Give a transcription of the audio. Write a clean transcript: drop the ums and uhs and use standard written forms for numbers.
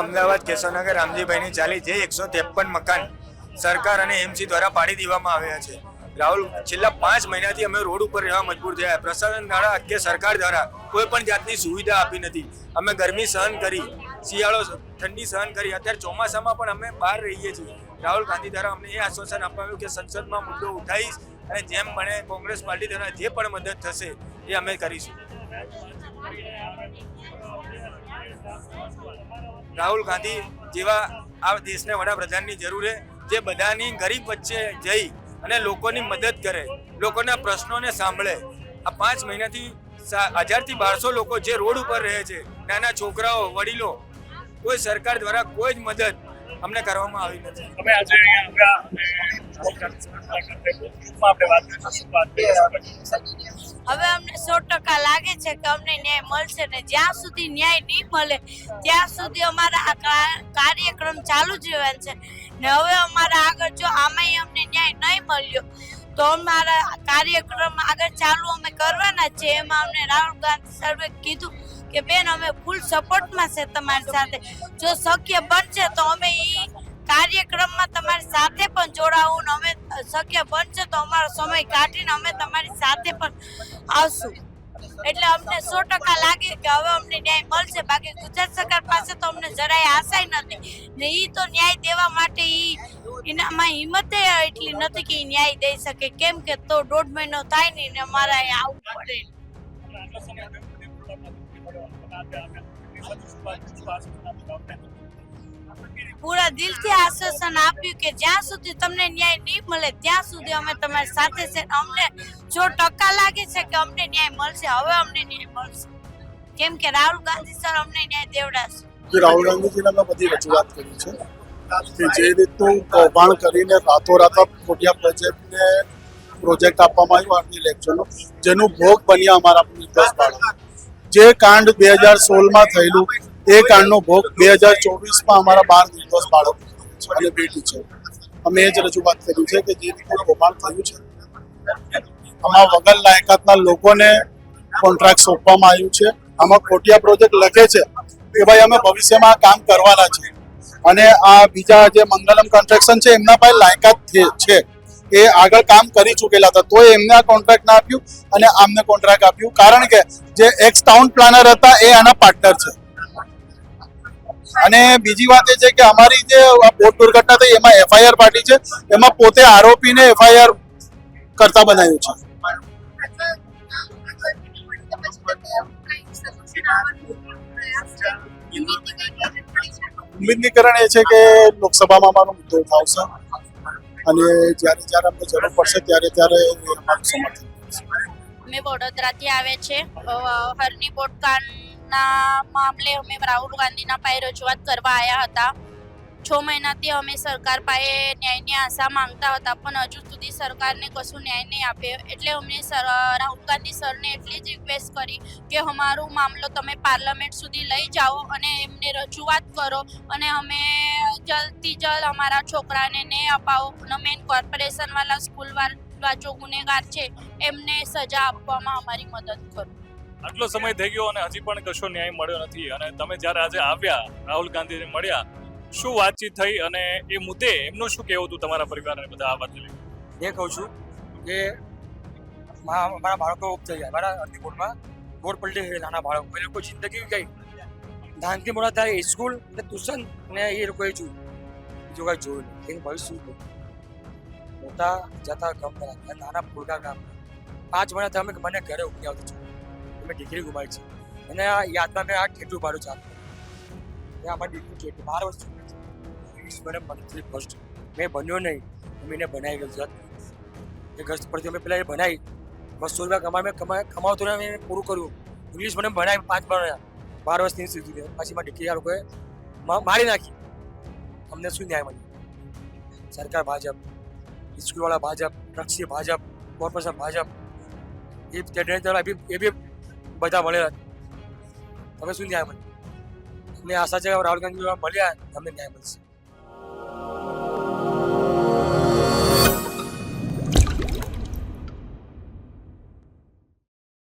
અમદાવાદ કેશવનગર રામજીભાઈની ચાલી જે 153 મકાન સરકાર અને એમસી દ્વારા પાડી દેવામાં આવ્યા છે. રાહુલ, છેલ્લા 5 મહિનાથી અમે રોડ ઉપર રહેવા મજબૂર થયા. પ્રશાસન દ્વારા કે સરકાર દ્વારા કોઈ પણ જાતની સુવિધા આપી નથી. અમે ગરમી સહન કરી, શિયાળો ઠંડી સહન કરી, અત્યારે ચોમાસામાં પણ અમે બહાર રહીએ છીએ. રાહુલ ગાંધી દ્વારા અમને એ આશ્વાસન આપવામાં કે સંસદમાં મુદ્દો ઉઠાવીશ અને જેમ બને કોંગ્રેસ પાર્ટી દ્વારા જે પણ મદદ થશે એ અમે કરીશું. રાહુલ ગાંધી જેવા આ દેશને વડાપ્રધાનની જરૂર છે, જે બધાની ગરીબ વચ્ચે જઈ અને લોકોની મદદ કરે, લોકોના પ્રશ્નોને સાંભળે. આ 5 મહિનાથી 1000 થી 1200 લોકો જે રોડ ઉપર રહે છે, નાના છોકરાઓ, વડીલો, કોઈ સરકાર દ્વારા કોઈ જ મદદ અમને કરવામાં આવી નથી. અમે આજે હવે અમને 100% લાગે છે કે અમને ન્યાય મળશે ને જ્યાં સુધી ન્યાય નહીં મળે ત્યાં સુધી અમારા આ કાર્યક્રમ ચાલુ જ રહેવાનો છે. ને હવે અમારા આગળ જો આમાંય અમને ન્યાય નહીં મળ્યો તો અમારા કાર્યક્રમ આગળ ચાલુ અમે કરવાના છે. એમાં અમને રાહુલ ગાંધી સાહેબે કીધું કે બેન અમે ફૂલ સપોર્ટમાં છે તમારી સાથે, જો શક્ય બનશે તો અમે એ કાર્યક્રમમાં તમારી સાથે પણ જોડાવું, અમે શક્ય બનશે તો અમારો સમય કાઢીને અમે તમારી સાથે પણ આવશું. એટલે અમને 100% લાગે કે હવે અમને ન્યાય મળશે. બાકી ગુજરાત સરકાર પાસે તો અમને જરાય આશાય નથી ને એ તો ન્યાય દેવા માટે એનામાં હિંમતે એટલી નથી કે ન્યાય દઈ શકે, કેમ કે તો 1.5 મહિનો થાય નહીં ને અમારે અહીંયા આવવું પડે. પૂરા દિલથી આશ્વાસન આપ્યું કે જ્યાં સુધી તમને ન્યાય નહીં મળે ત્યાં સુધી અમે તમારી સાથે છે. અમને 100% લાગે છે કે અમને ન્યાય મળશે. હવે અમને ન્યાય મળશે કેમ કે રાહુલ ગાંધી સર અમને ન્યાય દેવડાશે. રાહુલ ગાંધીજીને અમે બધી રજૂઆત કરી છે કે જે રીતનું કૌભાંડ કરીને રાતોરાત ખોટિયા પ્રોજેક્ટ આપવામાં આવ્યો આર્મી ઇલેક્શનનો, જેનું ભોગ બન્યા અમારા નિર્દોષ બાળકો. જે કાંડ 2016માં થયેલું એ કાંડનો ભોગ 2024માં અમારા 12 નિર્દોષ બાળકો અને બેટી છે. અમે એ જ રજૂઆત કરી છે કે જે રીતે કૌભાંડ થયું છે, આમાં વગર લાયકાતના લોકોને કોન્ટ્રાક્ટ સોંપવામાં આવ્યું છે. આમાં ખોટિયા પ્રોજેક્ટ લખે છે કે ભાઈ અમે ભવિષ્યમાં કામ કરવાના છે, અને આ બીજા જે મંગલમ કન્સ્ટ્રક્શન છે એમના પાસે લાયકાત છે, એ આગળ કામ કરી ચૂકેલા હતા, તો એમને આ કોન્ટ્રાક્ટ ના આપ્યું અને આમને કોન્ટ્રાક્ટ આપ્યું. કારણ કે જે એક્સ ટાઉન પ્લાનર હતા એ આના પાર્ટનર છે. અને બીજી વાત એ છે કે અમારી જે બોટ દુર્ઘટના થઈ એમાં એફઆઈઆર પાર્ટી છે, એમાં પોતે આરોપીને એફઆઈઆર કરતા બનાવ્યું છે. ઉમ્મીદનીકરણ એ છે કે લોકસભામાં અમારો મુદ્દો ઉઠાવશે અને જ્યારે અમને જરૂર પડશે ત્યારે અમારું સમર્થન કરશે. અમે વડોદરાથી આવે છે. હરની બોટકાંડના મામલે અમે રાહુલ ગાંધીના પાસે રજૂઆત કરવા આવ્યા હતા. 6 મહિનાથી અમે સરકાર પાસે ન્યાયની આશા માંગતા હતા, પણ હજુ સુધી સરકારને કશું ન્યાય નહીં આપ્યો. એટલે અમને રાહુલ ગાંધી સરને એટલી જ રિક્વેસ્ટ કરી કે અમારું મામલો તમે પાર્લામેન્ટ સુધી લઈ જાઓ અને એમને રજૂઆત કરો અને અમે જલ્દથી જલ્દ અમારા છોકરાને ન્યાય અપાવો અને મેન કોર્પોરેશનવાળા સ્કૂલવાળા જો ગુનેગાર છે એમને સજા આપવામાં અમારી મદદ કરો. આટલો સમય થઈ ગયો અને હજી પણ કશો ન્યાય મળ્યો નથી, અને તમે જ્યારે આજે આવ્યા રાહુલ ગાંધીને મળ્યા, શું વાતચીત થઈ અને એ મુદ્દે એમનું શું કહેવું હતું તમારા પરિવારને બધા આ વાત લઈ? એ કહું છું કે મારા બાળકો થઈ ગયા, મારા અરજીપુરમાં રોડ પલટી ગઈ, નાના બાળકો, એ લોકો જિંદગી ગઈ, નાનથી મોટા થાય સ્કૂલ અને ટ્યુશન ને એ લોકોએ જોયું, બીજું કાંઈ જોયું નહીં. એનું ભવિષ્ય શું મોટા જતા ગમ કરા, નાના ફૂલકા ગામ 5 મહિનાથી અમે મને ઘરે ઉભી આવતી છું, મેં ડિગ્રી ગુમાવી છે અને આ યાદમાં મેં આ ઠેઠું પાડું છે. અમારી ડિગ્રી છે 12 વર્ષ ઇંગ્લિશ મીડિયમ ભણતી ફર્સ્ટ મેં બન્યો નહીં, અમે એને બનાવી ગયું એ ઘર પરથી અમે પહેલાં એ બનાવી 200 રૂપિયા કમાવતો ને અમે પૂરું કર્યું. ઇંગ્લિશ મીડિયમ ભણાવી 5 ભણ્યા 12 વર્ષની સુધી, પછી મારી ડિગ્રી આ લોકોએ મારી નાખી. અમને શું ન્યાય મળ્યો? સરકાર ભાજપ, સ્કૂલવાળા ભાજપ, ટ્રસ્ટી ભાજપ, કોર્પોરેશન ભાજપ, એ બી બધા મળેલા. તમે શું ન્યાય મળ્યો? અમને આશા છે કે રાહુલ ગાંધી મળ્યા અમને ન્યાય મળશે.